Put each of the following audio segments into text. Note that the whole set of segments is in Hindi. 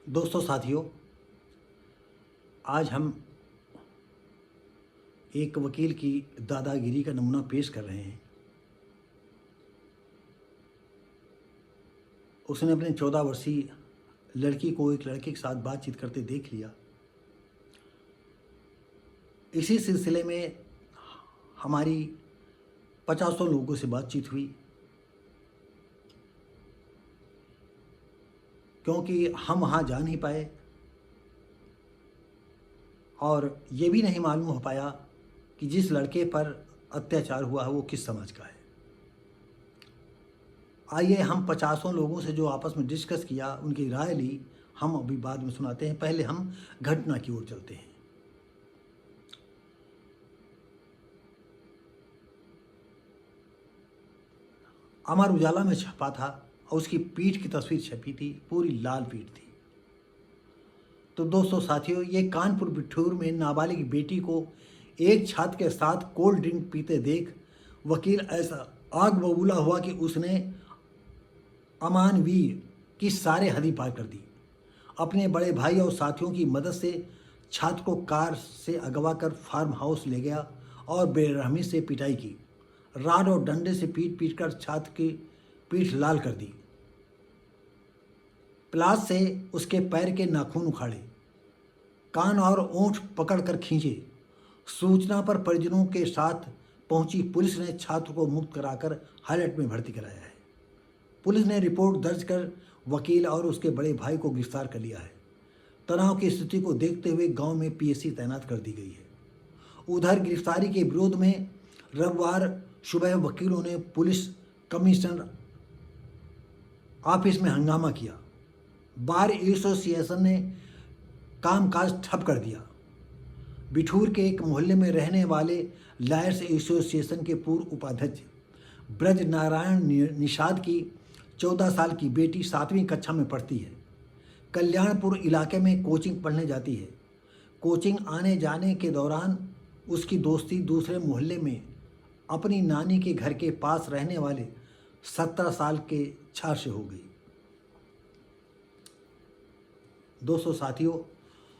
दोस्तों साथियों, आज हम एक वकील की दादागिरी का नमूना पेश कर रहे हैं। उसने अपने 14 वर्षीय लड़की को एक लड़के के साथ बातचीत करते देख लिया। इसी सिलसिले में हमारी 50 लोगों से बातचीत हुई, क्योंकि हम वहाँ जा नहीं पाए और ये भी नहीं मालूम हो पाया कि जिस लड़के पर अत्याचार हुआ है वो किस समाज का है। आइए हम 50 लोगों से जो आपस में डिस्कस किया, उनकी राय ली, हम अभी बाद में सुनाते हैं। पहले हम घटना की ओर चलते हैं। अमर उजाला में छपा था और उसकी पीठ की तस्वीर छपी थी, पूरी लाल पीठ थी। तो दोस्तों साथियों, ये कानपुर बिठूर में नाबालिग बेटी को एक छात्र के साथ कोल्ड ड्रिंक पीते देख वकील ऐसा आग बबूला हुआ कि उसने अमानवीय की सारे हदी पार कर दी। अपने बड़े भाई और साथियों की मदद से छात्र को कार से अगवा कर फार्म हाउस ले गया और बेरहमी से पिटाई की। राड और डंडे से पीट पीट कर छात्र की पीठ लाल कर दी। प्लास से उसके पैर के नाखून उखाड़े, कान और ओंठ पकड़कर खींचे। सूचना पर परिजनों के साथ पहुंची पुलिस ने छात्र को मुक्त कराकर हाईलाइट में भर्ती कराया है। पुलिस ने रिपोर्ट दर्ज कर वकील और उसके बड़े भाई को गिरफ्तार कर लिया है। तनाव की स्थिति को देखते हुए गांव में पीएससी तैनात कर दी गई है। उधर गिरफ्तारी के विरोध में रविवार सुबह वकीलों ने पुलिस कमिश्नर ऑफिस में हंगामा किया। बार एसोसिएशन ने कामकाज ठप कर दिया। बिठूर के एक मोहल्ले में रहने वाले लायर्स एसोसिएशन के पूर्व उपाध्यक्ष ब्रज नारायण निषाद की 14 साल की बेटी 7वीं कक्षा में पढ़ती है। कल्याणपुर इलाके में कोचिंग पढ़ने जाती है। कोचिंग आने जाने के दौरान उसकी दोस्ती दूसरे मोहल्ले में अपनी नानी के घर के पास रहने वाले 17 साल के छात्र से हो गई। दोस्तों साथियों,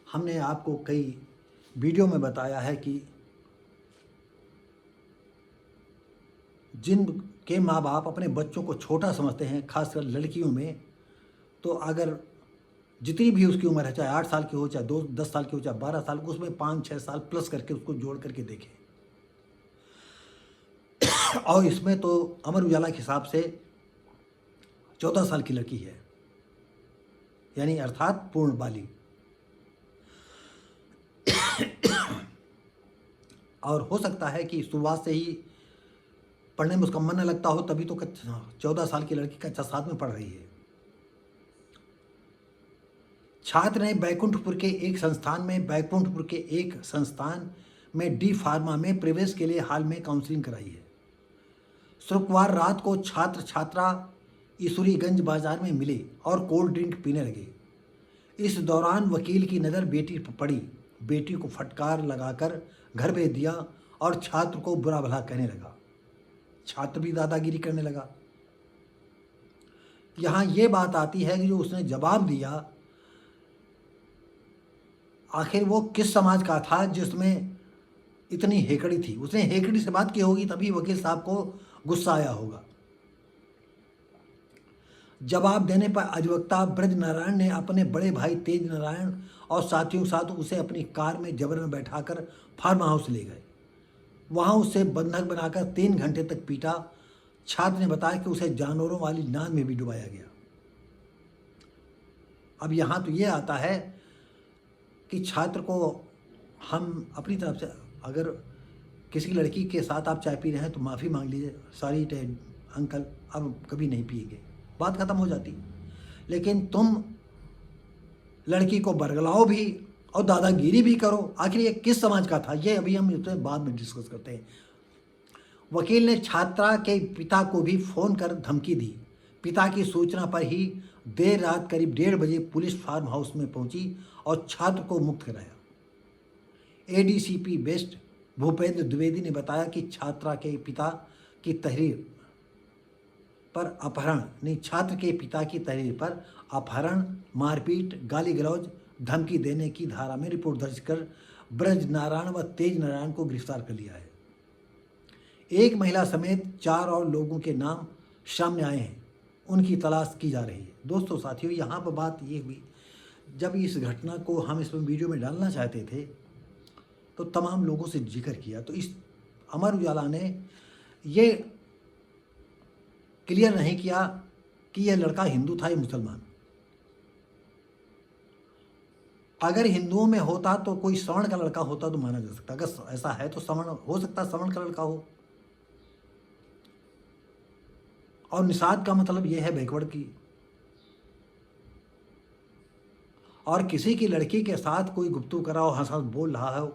हमने आपको कई वीडियो में बताया है कि जिन के माँ बाप अपने बच्चों को छोटा समझते हैं, खासकर लड़कियों में, तो अगर जितनी भी उसकी उम्र है, चाहे 8 साल की हो, चाहे 10 साल की हो, चाहे 12 साल की, उसमें 5-6 साल प्लस करके उसको जोड़ करके देखें। और इसमें तो अमर उजाला के हिसाब से 14 साल की लड़की है, यानी अर्थात पूर्ण बालिग। और हो सकता है कि शुरुआत से ही पढ़ने में उसका मन न लगता हो, तभी तो 14 साल की लड़की कक्षा 7 में पढ़ रही है। छात्र ने बैकुंठपुर के एक संस्थान में डी फार्मा में प्रवेश के लिए हाल में काउंसलिंग कराई है। शुक्रवार रात को छात्र छात्रा ईश्वरीगंज बाजार में मिले और कोल्ड ड्रिंक पीने लगे। इस दौरान वकील की नज़र बेटी पर पड़ी। बेटी को फटकार लगाकर घर भेज दिया और छात्र को बुरा भला कहने लगा। छात्र भी दादागिरी करने लगा। यहाँ ये बात आती है कि जो उसने जवाब दिया, आखिर वो किस समाज का था जिसमें इतनी हेकड़ी थी। उसने हेकड़ी से बात की होगी, तभी वकील साहब को गुस्सा आया होगा। जवाब देने पर अधिवक्ता ब्रज नारायण ने अपने बड़े भाई तेज नारायण और साथियों के साथ उसे अपनी कार में जबरन बैठाकर फार्म हाउस ले गए। वहां उसे बंधक बनाकर 3 घंटे तक पीटा। छात्र ने बताया कि उसे जानवरों वाली नाद में भी डुबाया गया। अब यहाँ तो ये आता है कि छात्र को हम अपनी तरफ से, अगर किसी लड़की के साथ आप चाय पी रहे हैं तो माफ़ी मांग लीजिए, सॉरी अंकल, अब कभी नहीं पिएंगे, बात ख़त्म हो जाती। लेकिन तुम लड़की को बरगलाओ भी और दादागिरी भी करो। आखिर ये किस समाज का था, ये अभी हम इसमें बाद में डिस्कस करते हैं। वकील ने छात्रा के पिता को भी फ़ोन कर धमकी दी। पिता की सूचना पर ही देर रात करीब 1:30 बजे पुलिस फार्म हाउस में पहुंची और छात्र को मुक्त कराया। एडीसीपी वेस्ट भूपेंद्र द्विवेदी ने बताया कि छात्रा के पिता की तहरीर पर अपहरण, मारपीट, गाली गलौज, धमकी देने की धारा में रिपोर्ट दर्ज कर ब्रज नारायण व तेज नारायण को गिरफ्तार कर लिया है। एक महिला समेत 4 और लोगों के नाम सामने आए हैं, उनकी तलाश की जा रही है। दोस्तों साथियों, यहाँ पर बात ये हुई, जब इस घटना को हम इसमें वीडियो में डालना चाहते थे तो तमाम लोगों से जिक्र किया, तो इस अमर उजाला ने ये क्लियर नहीं किया कि यह लड़का हिंदू था या मुसलमान। अगर हिंदुओं में होता तो कोई सवर्ण का लड़का होता तो माना जा सकता, अगर ऐसा है तो सवर्ण हो सकता, सवर्ण का लड़का हो। और निषाद का मतलब यह है बैकवर्ड की। और किसी की लड़की के साथ कोई गुफ्तगू करा हो, हंस हंस बोल रहा हो,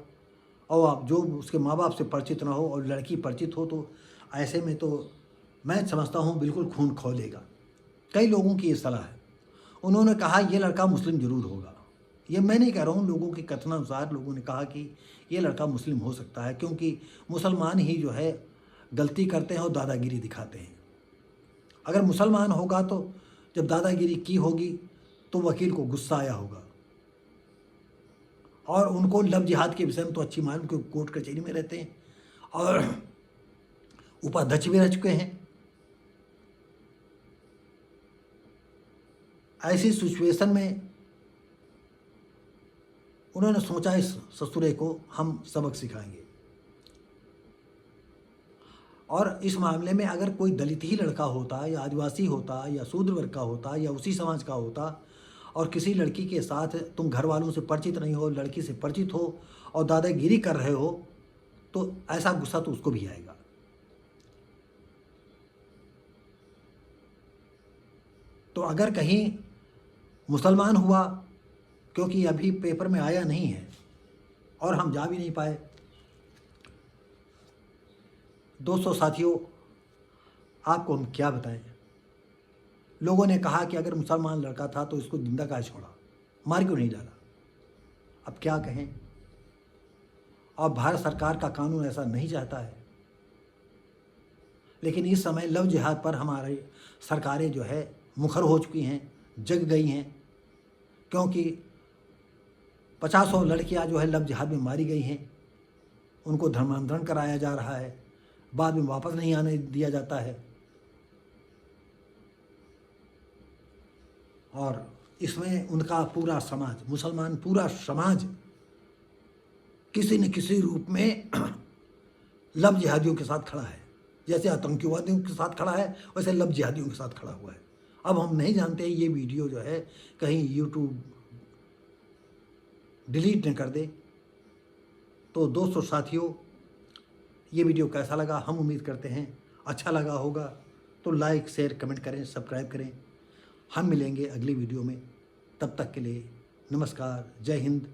और आप जो उसके माँ बाप से परिचित ना हो और लड़की परिचित हो, तो ऐसे में तो मैं समझता हूँ बिल्कुल खून खौलेगा। कई लोगों की ये सलाह है। उन्होंने कहा ये लड़का मुस्लिम जरूर होगा। ये मैं नहीं कह रहा हूँ, लोगों के कथनानुसार लोगों ने कहा कि ये लड़का मुस्लिम हो सकता है, क्योंकि मुसलमान ही जो है गलती करते हैं और दादागिरी दिखाते हैं। अगर मुसलमान होगा तो जब दादागिरी की होगी तो वकील को गुस्सा आया होगा, और उनको लव जिहाद के विषय में तो अच्छी मालूम, क्योंकि कोर्ट कचहरी में रहते हैं और उपाध्यक्ष भी रह चुके हैं। ऐसी सिचुएशन में उन्होंने सोचा इस ससुरे को हम सबक सिखाएंगे। और इस मामले में अगर कोई दलित ही लड़का होता या आदिवासी होता या शूद्र वर्ग का होता या उसी समाज का होता और किसी लड़की के साथ तुम घर वालों से परिचित नहीं हो, लड़की से परिचित हो और दादागिरी कर रहे हो, तो ऐसा गुस्सा तो उसको भी आएगा। तो अगर कहीं मुसलमान हुआ, क्योंकि अभी पेपर में आया नहीं है और हम जा भी नहीं पाए। दोस्तों साथियों, आपको हम क्या बताएं। लोगों ने कहा कि अगर मुसलमान लड़का था तो इसको जिंदा काहे छोड़ा, मार क्यों नहीं डाला। अब क्या कहें, और भारत सरकार का कानून ऐसा नहीं चाहता है। लेकिन इस समय लव जिहाद पर हमारी सरकारें जो है मुखर हो चुकी हैं, जग गई हैं, क्योंकि 50 लड़कियां जो है लव जिहाद में मारी गई हैं। उनको धर्मांतरण कराया जा रहा है, बाद में वापस नहीं आने दिया जाता है। और इसमें उनका पूरा समाज, मुसलमान पूरा समाज किसी न किसी रूप में लव जिहादियों के साथ खड़ा है। जैसे आतंकवादियों के साथ खड़ा है, वैसे लव जिहादियों के साथ खड़ा हुआ है। अब हम नहीं जानते ये वीडियो जो है कहीं यूट्यूब डिलीट न कर दे। तो दोस्तों साथियों, ये वीडियो कैसा लगा, हम उम्मीद करते हैं अच्छा लगा होगा। तो लाइक, शेयर, कमेंट करें, सब्सक्राइब करें। हम मिलेंगे अगली वीडियो में। तब तक के लिए नमस्कार, जय हिंद,